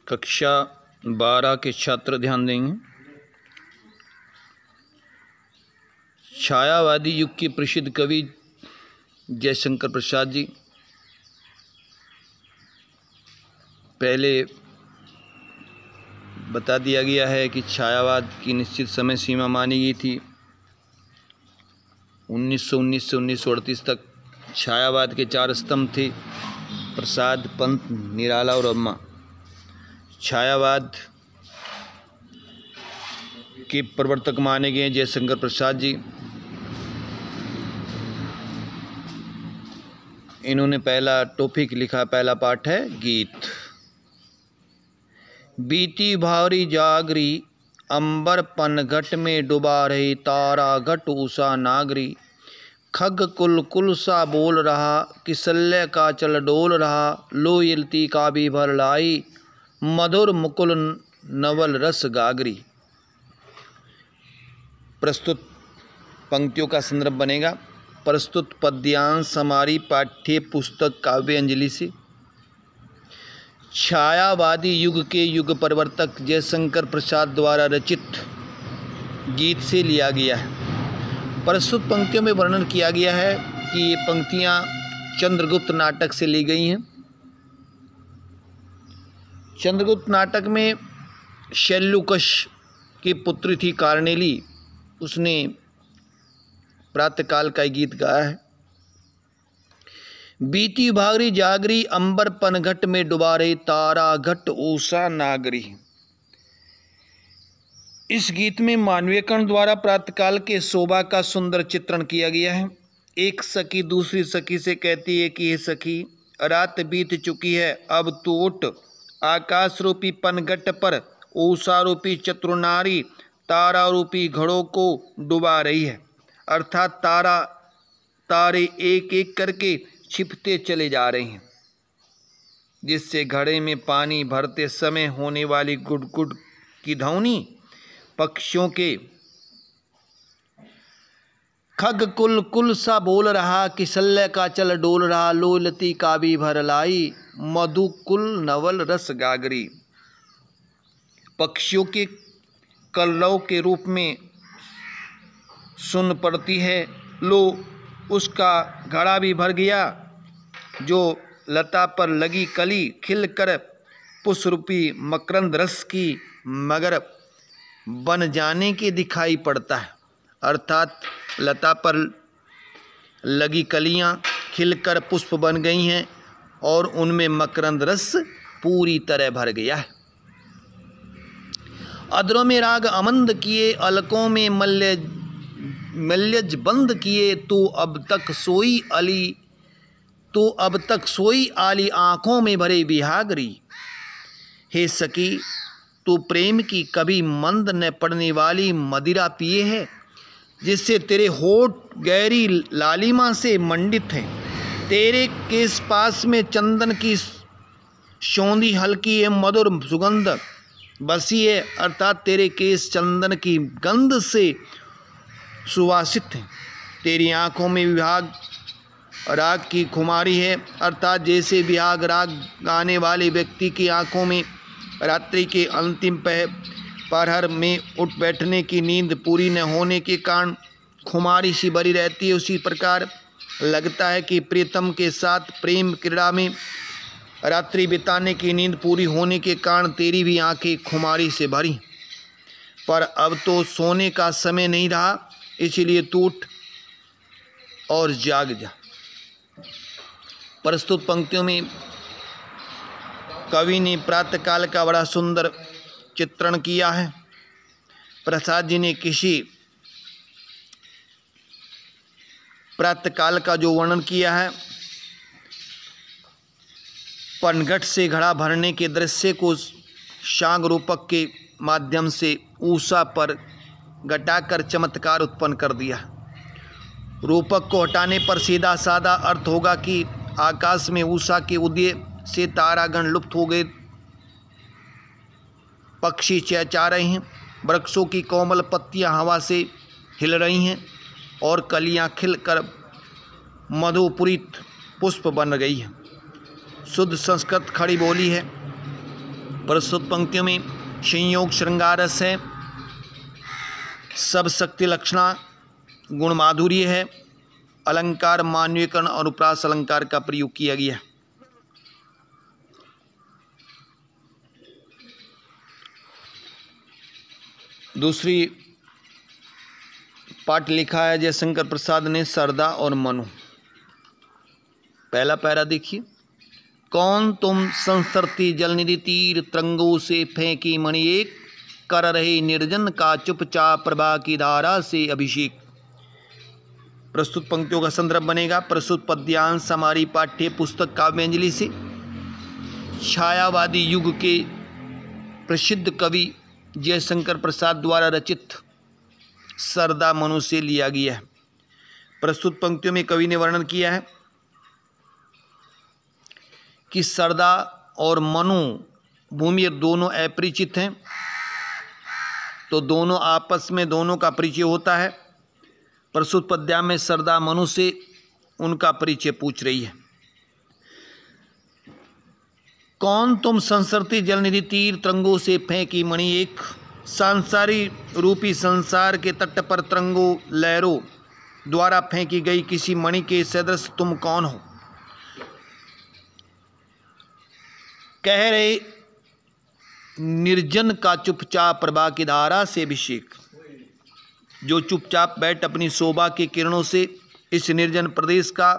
कक्षा 12 के छात्र ध्यान देंगे। छायावादी युग के प्रसिद्ध कवि जयशंकर प्रसाद जी। पहले बता दिया गया है कि छायावाद की निश्चित समय सीमा मानी गई थी। 1919 से 1938 तक छायावाद के 4 स्तंभ थे: प्रसाद, पंत, निराला और अम्मा। छायावाद के प्रवर्तक माने गए जयशंकर प्रसाद जी। इन्होंने पहला टॉपिक लिखा, पहला पाठ है गीत। बीती भावरी जागरी, अंबर पनघट में डुबा रही तारा घट उषा नागरी। खग कुल कुल सा बोल रहा, किसल्य का चल डोल रहा। लोयलती का भी भर लाई, मधुर मुकुल नवल रस गागरी। प्रस्तुत पंक्तियों का संदर्भ बनेगा। प्रस्तुत पद्यांश हमारी पाठ्य पुस्तक काव्य अंजलि से छायावादी युग के युग प्रवर्तक जयशंकर प्रसाद द्वारा रचित गीत से लिया गया है। प्रस्तुत पंक्तियों में वर्णन किया गया है कि ये पंक्तियाँ चंद्रगुप्त नाटक से ली गई हैं। चंद्रगुप्त नाटक में शैल्यूकस की पुत्री थी कार्नेली, उसने प्रातःकाल का गीत गाया है। बीती भागरी जागरी, अंबर पनघट में डुबा रही तारा घट उषा नागरी। इस गीत में मानवीयकरण द्वारा प्रातःकाल के शोभा का सुंदर चित्रण किया गया है। एक सखी दूसरी सखी से कहती है कि हे सखी, रात बीत चुकी है, अब तू उठ। आकाश रूपी पनघट पर उषा रूपी चतुरनारी तारा रूपी घड़ों को डुबा रही है। अर्थात तारे एक एक करके छिपते चले जा रहे हैं, जिससे घड़े में पानी भरते समय होने वाली गुडगुड की ध्वनि पक्षियों के खग कुल कुल सा बोल रहा, किसल्य का चल डोल रहा। लोलती का भी भर लाई, मधु कुल नवल रस गागरी। पक्षियों के कलरव के रूप में सुन पड़ती है। लो, उसका घड़ा भी भर गया, जो लता पर लगी कली खिलकर पुष्परूपी मकरंद रस की मगर बन जाने के दिखाई पड़ता है। अर्थात लता पर लगी कलियां खिलकर पुष्प बन गई हैं और उनमें मकरंद रस पूरी तरह भर गया है। अधरों में राग अमंद किए, अलकों में मल्यज बंद किए। तो अब तक सोई आली आँखों में भरे बिहागरी। हे सखी, तू प्रेम की कभी मंद न पड़ने वाली मदिरा पिए है, जिससे तेरे होठ गहरी लालिमा से मंडित हैं। तेरे केस पास में चंदन की शोंधी हल्की है, मधुर सुगंध बसी है। अर्थात तेरे केस चंदन की गंध से सुवासित हैं। तेरी आँखों में विभाग राग की खुमारी है। अर्थात जैसे विभाग राग गाने वाले व्यक्ति की आँखों में रात्रि के अंतिम पहर में उठ बैठने की नींद पूरी न होने के कारण खुमारी सी भरी रहती है, उसी प्रकार लगता है कि प्रियतम के साथ प्रेम क्रीड़ा में रात्रि बिताने की नींद पूरी होने के कारण तेरी भी आंखें खुमारी से भरी। पर अब तो सोने का समय नहीं रहा, इसलिए तू उठ और जाग जा। प्रस्तुत पंक्तियों में कवि ने प्रातःकाल का बड़ा सुंदर चित्रण किया है। प्रसाद जी ने किसी प्रातःकाल का जो वर्णन किया है, पनघट से घड़ा भरने के दृश्य को शांग रूपक के माध्यम से उषा पर घटाकर चमत्कार उत्पन्न कर दिया। रूपक को हटाने पर सीधा साधा अर्थ होगा कि आकाश में उषा के उदय से तारागण लुप्त हो गए, पक्षी चहचहा रहे हैं, वृक्षों की कोमल पत्तियां हवा से हिल रही हैं और कलियां खिलकर मधुपूरित पुष्प बन गई हैं। शुद्ध संस्कृत खड़ी बोली है। प्रस्तुत पंक्तियों में संयोग श्रृंगार रस है, सब शक्ति लक्षणा गुण माधुर्य है, अलंकार मान्यकरण और उपरास अलंकार का प्रयोग किया गया है। दूसरी पाठ लिखा है जयशंकर प्रसाद ने सरदा और मनु। पहला पैरा देखिए। कौन तुम संसरती जलनिधि तीर तरंगों से फेंकी मणि एक, कर रहे निर्जन का चुपचाप प्रभा की धारा से अभिषेक। प्रस्तुत पंक्तियों का संदर्भ बनेगा प्रस्तुत पद्यांश हमारी पाठ्य पुस्तक काव्यांजलि से छायावादी युग के प्रसिद्ध कवि जयशंकर प्रसाद द्वारा रचित सरदा मनु से लिया गया है। प्रस्तुत पंक्तियों में कवि ने वर्णन किया है कि सरदा और मनु भूमि दोनों अपरिचित हैं, तो दोनों आपस में दोनों का परिचय होता है। प्रस्तुत पद्यांश में सरदा मनु से उनका परिचय पूछ रही है। कौन तुम संसरती जलनिधि तीर तरंगों से फेंकी मणि एक, सांसारी रूपी संसार के तट पर तरंगों लहरों द्वारा फेंकी गई किसी मणि के सदृश तुम कौन हो। कह रहे निर्जन का चुपचाप प्रभा की धारा से अभिषेक, जो चुपचाप बैठ अपनी शोभा की किरणों से इस निर्जन प्रदेश का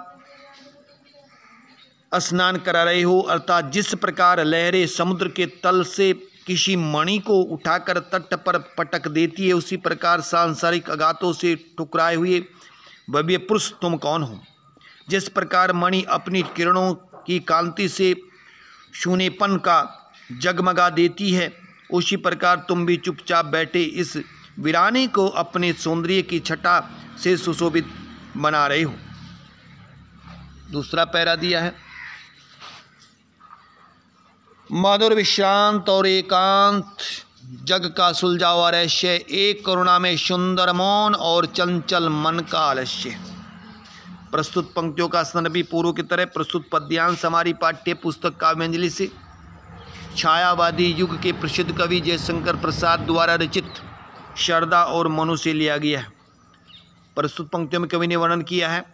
स्नान करा रहे हो, अर्थात जिस प्रकार लहरें समुद्र के तल से किसी मणि को उठाकर तट पर पटक देती है, उसी प्रकार सांसारिक अगातों से टुकराए हुए भव्य पुरुष तुम कौन हो। जिस प्रकार मणि अपनी किरणों की कांति से शून्यपन का जगमगा देती है, उसी प्रकार तुम भी चुपचाप बैठे इस वीराने को अपने सौंदर्य की छटा से सुशोभित बना रहे हो। दूसरा पैरा दिया है। मधुर विश्रांत और एकांत जग का सुलझा हुआ रहस्य, एक करुणा में सुंदर मौन और चंचल मन का आलस्य। प्रस्तुत पंक्तियों का संदर्भ पूर्व की तरह प्रस्तुत पद्यांश हमारी पाठ्य पुस्तक काव्यांजलि से छायावादी युग के प्रसिद्ध कवि जयशंकर प्रसाद द्वारा रचित सरदा और मनु से लिया गया है। प्रस्तुत पंक्तियों में कवि ने वर्णन किया है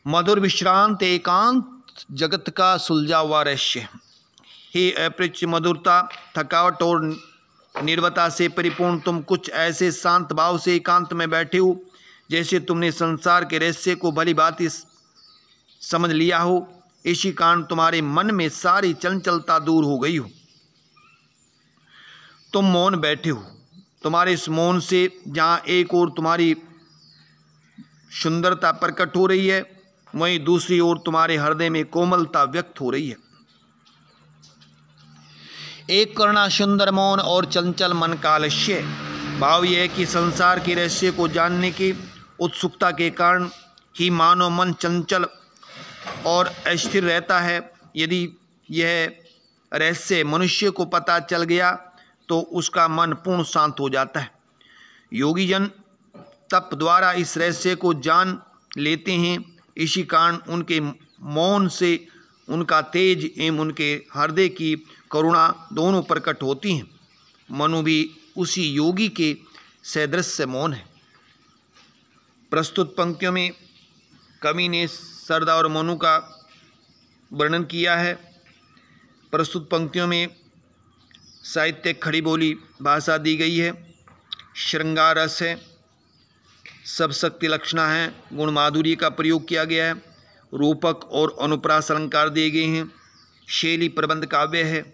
मधुर विश्रांत एकांत जगत का सुलझा हुआ रहस्य, हे अपरिचित मधुरता थकावट और निर्वता से परिपूर्ण तुम कुछ ऐसे शांत भाव से एकांत में बैठे हो जैसे तुमने संसार के रहस्य को भली भांति समझ लिया हो। इसी कारण तुम्हारे मन में सारी चंचलता दूर हो गई हो। तुम मौन बैठे हो, तुम्हारे इस मौन से जहाँ एक ओर तुम्हारी सुंदरता प्रकट हो रही है, वहीं दूसरी ओर तुम्हारे हृदय में कोमलता व्यक्त हो रही है। एक करुणा सुंदर मौन और चंचल मन का आलस्य, भाव यह है कि संसार के रहस्य को जानने की उत्सुकता के कारण ही मानव मन चंचल और अस्थिर रहता है। यदि यह रहस्य मनुष्य को पता चल गया तो उसका मन पूर्ण शांत हो जाता है। योगी जन तप द्वारा इस रहस्य को जान लेते हैं, इसी कारण उनके मौन से उनका तेज एवं उनके हृदय की करुणा दोनों प्रकट होती हैं। मनु भी उसी योगी के सदृश मौन है। प्रस्तुत पंक्तियों में कवि ने सरदा और मनु का वर्णन किया है। प्रस्तुत पंक्तियों में साहित्य खड़ी बोली भाषा दी गई है, श्रृंगार रस है, सब शक्ति लक्षणा है, गुण माधुर्य का प्रयोग किया गया है, रूपक और अनुप्रास अलंकार दिए गए हैं, शैली प्रबंध काव्य है।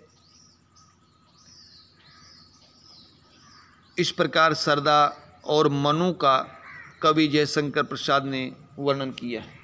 इस प्रकार सरदा और मनु का कवि जयशंकर प्रसाद ने वर्णन किया है।